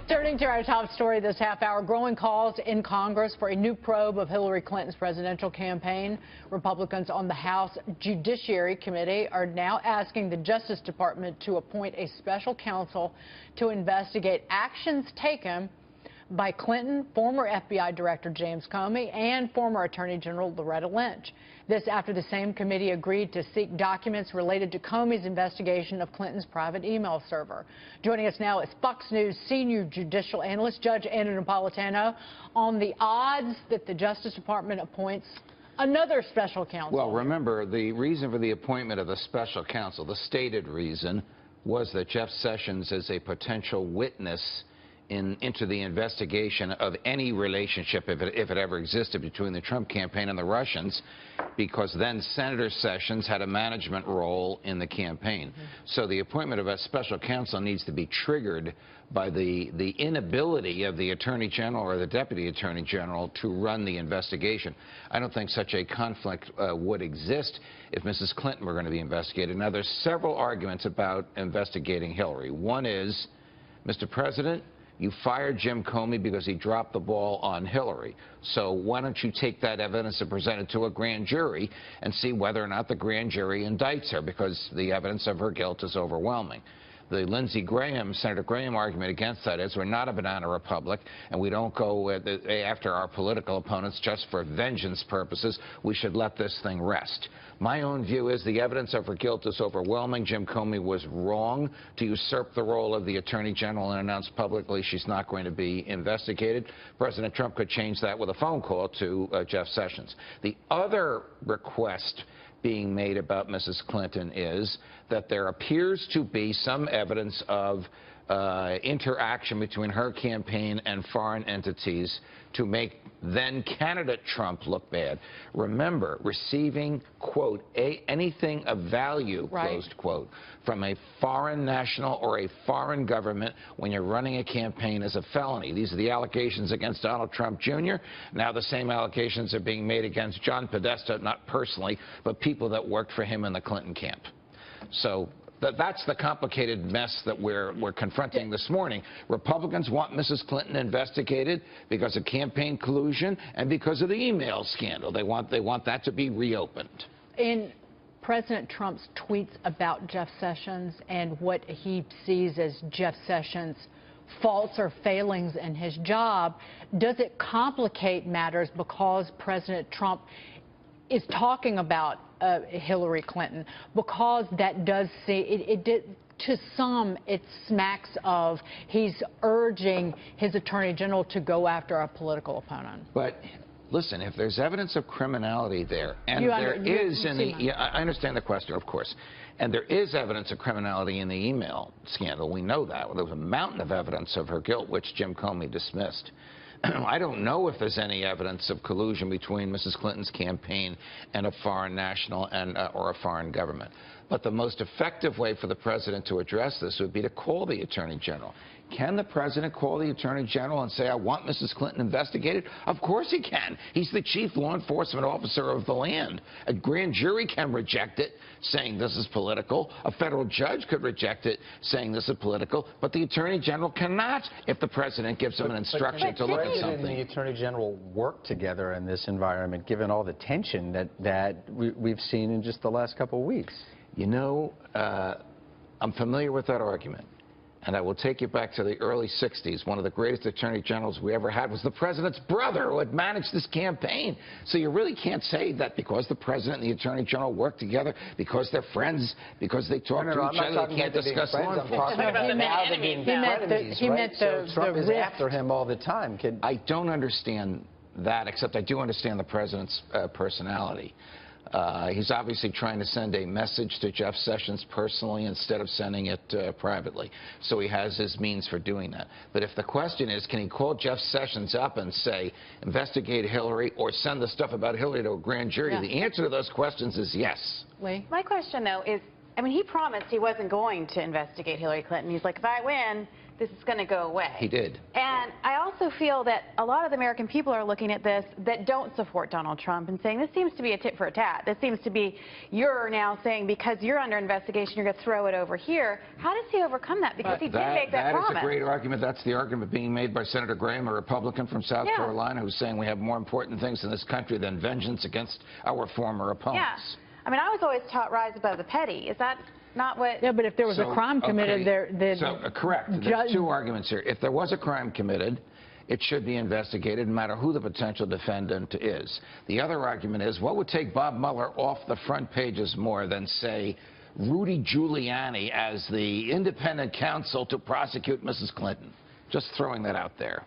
Turning to our top story this half hour, growing calls in Congress for a new probe of Hillary Clinton's presidential campaign. Republicans on the House Judiciary Committee are now asking the Justice Department to appoint a special counsel to investigate actions taken by Clinton, former FBI Director James Comey, and former Attorney General Loretta Lynch. This after the same committee agreed to seek documents related to Comey's investigation of Clinton's private email server. Joining us now is Fox News senior judicial analyst Judge Napolitano on the odds that the Justice Department appoints another special counsel. Well, remember, the reason for the appointment of the special counsel, the stated reason, was that Jeff Sessions is a potential witness into the investigation of any relationship, if it ever existed, between the Trump campaign and the Russians, because then Senator Sessions had a management role in the campaign. So the appointment of a special counsel needs to be triggered by the inability of the Attorney General or the Deputy Attorney General to run the investigation. I don't think such a conflict would exist if Mrs. Clinton were going to be investigated. Now, there's several arguments about investigating Hillary. One is, Mr. President, you fired Jim Comey because he dropped the ball on Hillary. So why don't you take that evidence and present it to a grand jury and see whether or not the grand jury indicts her, because the evidence of her guilt is overwhelming. The Lindsey Graham, Senator Graham argument against that is we're not a banana republic and we don't go after our political opponents just for vengeance purposes. We should let this thing rest. My own view is the evidence of her guilt is overwhelming. Jim Comey was wrong to usurp the role of the Attorney General and announce publicly she's not going to be investigated. President Trump could change that with a phone call to Jeff Sessions. The other request being made about Mrs. Clinton is that there appears to be some evidence of interaction between her campaign and foreign entities to make then-candidate Trump look bad. Remember, receiving, quote, anything of value, closed quote, from a foreign national or a foreign government when you're running a campaign is a felony. These are the allegations against Donald Trump Jr. Now the same allegations are being made against John Podesta, not personally, but people that worked for him in the Clinton camp. So that's the complicated mess that we're confronting this morning. Republicans want Mrs. Clinton investigated because of campaign collusion and because of the email scandal. They want that to be reopened. In President Trump's tweets about Jeff Sessions and what he sees as Jeff Sessions' faults or failings in his job, does it complicate matters because President Trump is talking about Hillary Clinton, because that does see to some it smacks of he's urging his Attorney General to go after a political opponent. But listen, if there's evidence of criminality there, and I understand the question, of course, and there is evidence of criminality in the email scandal, we know that. There was a mountain of evidence of her guilt, which Jim Comey dismissed. I don't know if there's any evidence of collusion between Mrs. Clinton's campaign and a foreign national or a foreign government. But the most effective way for the president to address this would be to call the Attorney General. Can the president call the Attorney General and say, I want Mrs. Clinton investigated? Of course he can. He's the chief law enforcement officer of the land. A grand jury can reject it, saying this is political. A federal judge could reject it, saying this is political. But the Attorney General cannot if the president gives him an instruction to look at something. The Attorney General work together in this environment, given all the tension that we've seen in just the last couple of weeks? You know, I'm familiar with that argument. And I will take you back to the early 60s. One of the greatest attorney generals we ever had was the president's brother who had managed this campaign. So you really can't say that because the president and the attorney general work together, because they're friends, because they talk to each other, they can't discuss law enforcement. Trump is after him all the time. I don't understand that, except I do understand the president's personality. He's obviously trying to send a message to Jeff Sessions personally instead of sending it privately. So he has his means for doing that. But if the question is, can he call Jeff Sessions up and say, investigate Hillary or send the stuff about Hillary to a grand jury? The answer to those questions is yes. Lee? My question, though, is, I mean, he promised he wasn't going to investigate Hillary Clinton. He's like, if I win, this is going to go away. He did. And I also feel that a lot of the American people are looking at this that don't support Donald Trump and saying this seems to be a tit for a tat. This seems to be, you're now saying because you're under investigation, you're going to throw it over here. How does he overcome that? Because he did make that promise. That is a great argument. That's the argument being made by Senator Graham, a Republican from South Carolina, who's saying we have more important things in this country than vengeance against our former opponents. Yeah. I mean, I was always taught rise above the petty. Is that not what? Yeah, but if there was a crime committed, correct. There's two arguments here. If there was a crime committed, it should be investigated, no matter who the potential defendant is. The other argument is, what would take Bob Mueller off the front pages more than, say, Rudy Giuliani as the independent counsel to prosecute Mrs. Clinton? Just throwing that out there.